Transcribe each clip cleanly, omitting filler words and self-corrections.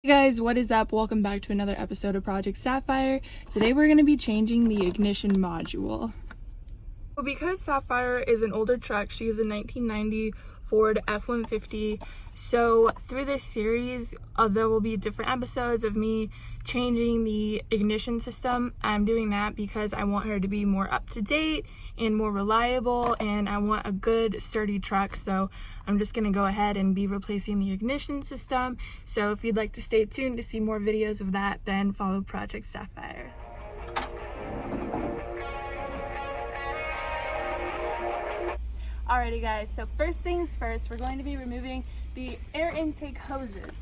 Hey guys, what is up? Welcome back to another episode of Project Sapphire. Today we're going to be changing the ignition module. Well, because Sapphire is an older truck, she is a 1990 Ford F-150. So through this series, there will be different episodes of me changing the ignition system. I'm doing that because I want her to be more up to date and more reliable, and I want a good sturdy truck. So I'm just going to go ahead and be replacing the ignition system. So if you'd like to stay tuned to see more videos of that, then follow Project Sapphire. Alrighty guys, so first things first, we're going to be removing the air intake hoses.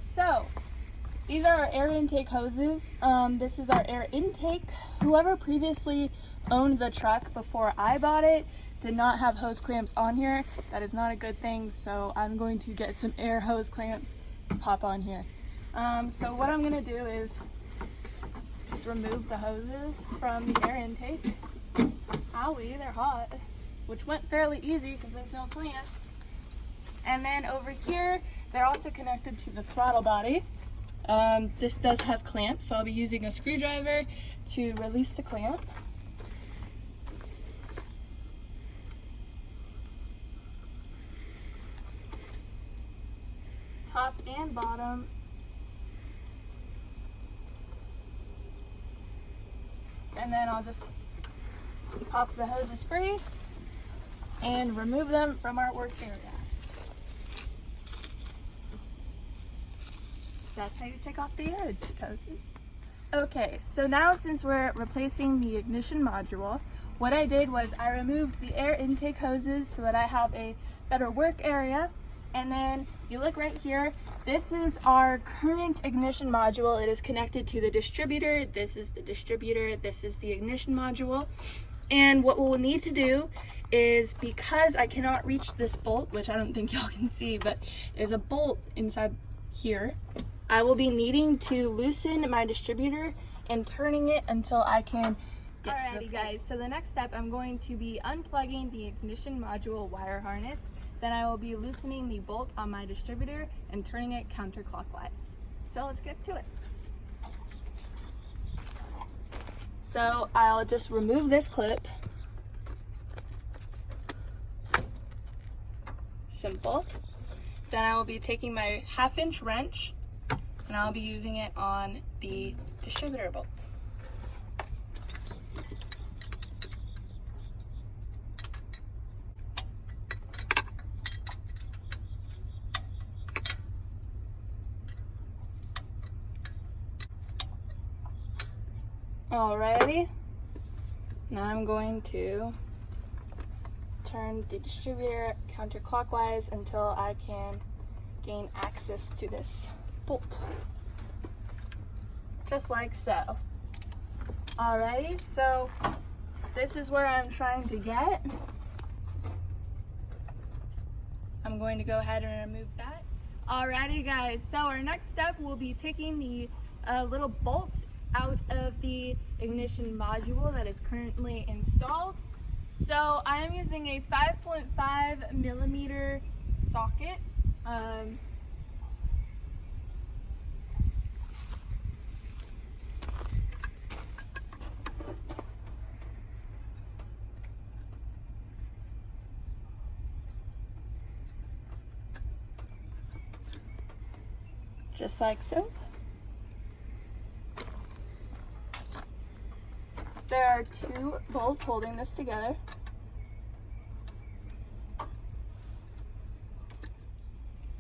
So these are our air intake hoses. This is our air intake. Whoever previously owned the truck before I bought it did not have hose clamps on here. That is not a good thing, so I'm going to get some air hose clamps to pop on here. So what I'm going to do is just remove the hoses from the air intake. Owie, they're hot. Which went fairly easy because there's no clamps. And then over here, they're also connected to the throttle body. This does have clamps, so I'll be using a screwdriver to release the clamp. Top and bottom. And then I'll just pop the hoses free and remove them from our work area. That's how you take off the air hoses. Okay, so now since we're replacing the ignition module, what I did was I removed the air intake hoses so that I have a better work area. And then you look right here, this is our current ignition module. It is connected to the distributor. This is the distributor. This is the ignition module. And what we'll need to do is, because I cannot reach this bolt, which I don't think y'all can see, but there's a bolt inside here, I will be needing to loosen my distributor and turning it until I can get to the Alrighty guys, so the next step, I'm going to be unplugging the ignition module wire harness. Then I will be loosening the bolt on my distributor and turning it counterclockwise. So let's get to it. So I'll just remove this clip. Simple. Then I will be taking my 1/2-inch wrench and I'll be using it on the distributor bolt. Alrighty, now I'm going to turn the distributor counterclockwise until I can gain access to this bolt. Just like so. Alrighty, so this is where I'm trying to get. I'm going to go ahead and remove that. Alrighty guys, so our next step will be taking the little bolts out of the ignition module that is currently installed. So I am using a 5.5 millimeter socket. Just like so. There are 2 bolts holding this together.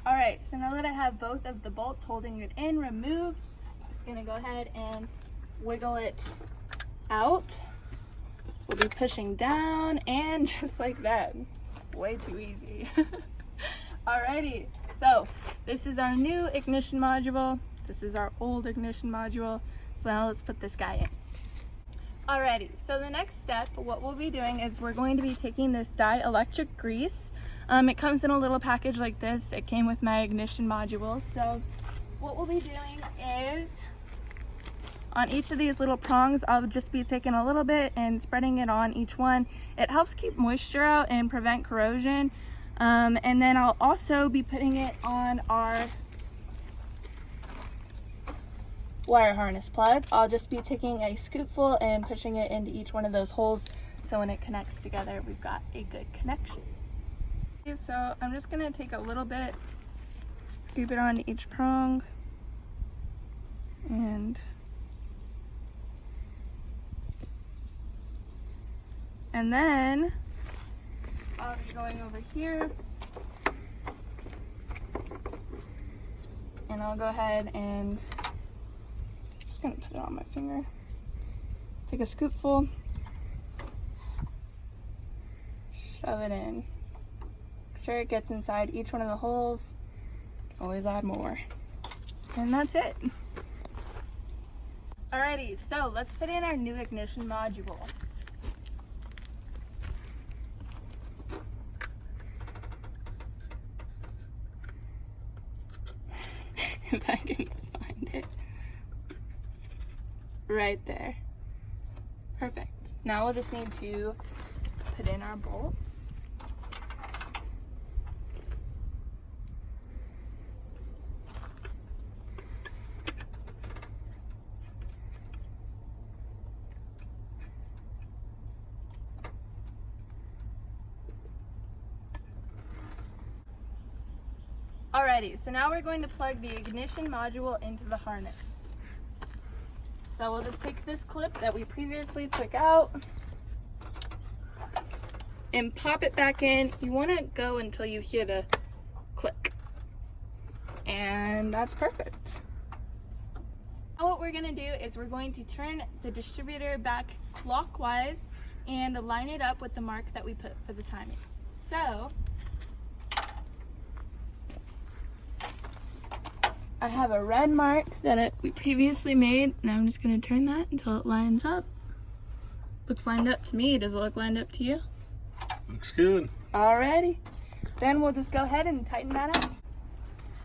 Alright, so now that I have both of the bolts holding it in removed, I'm just going to go ahead and wiggle it out. We'll be pushing down, and just like that. Way too easy. Alrighty, so this is our new ignition module. This is our old ignition module. So now let's put this guy in. Alrighty, so the next step, what we'll be doing is we're going to be taking this dielectric grease. It comes in a little package like this. It came with my ignition module. So what we'll be doing is, on each of these little prongs, I'll just be taking a little bit and spreading it on each one. It helps keep moisture out and prevent corrosion. And then I'll also be putting it on our wire harness plug. I'll just be taking a scoopful and pushing it into each one of those holes, so when it connects together, we've got a good connection. Okay, so I'm just gonna take a little bit, scoop it onto each prong, and then I'll be going over here, and I'll go ahead and just gonna put it on my finger. Take a scoopful, shove it in. Make sure it gets inside each one of the holes. Always add more. And that's it. Alrighty, so let's put in our new ignition module. If I can find it. Right there. Perfect. Now we'll just need to put in our bolts. Alrighty, so now we're going to plug the ignition module into the harness. So we'll just take this clip that we previously took out and pop it back in. You want to go until you hear the click. And that's perfect. Now what we're going to do is we're going to turn the distributor back clockwise and line it up with the mark that we put for the timing. So I have a red mark that we previously made, and I'm just going to turn that until it lines up. Looks lined up to me. Does it look lined up to you? Looks good. Alrighty. Then we'll just go ahead and tighten that up.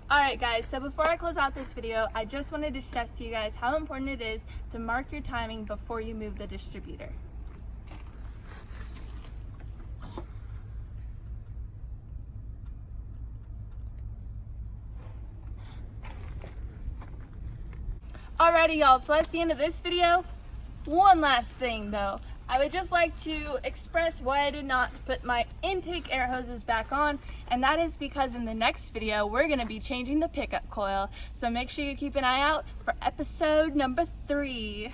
Alright guys, so before I close out this video, I just wanted to stress to you guys how important it is to mark your timing before you move the distributor. Alrighty y'all, so that's the end of this video. One last thing though, I would just like to express why I did not put my intake air hoses back on, and that is because in the next video we're going to be changing the pickup coil, so make sure you keep an eye out for episode number 3.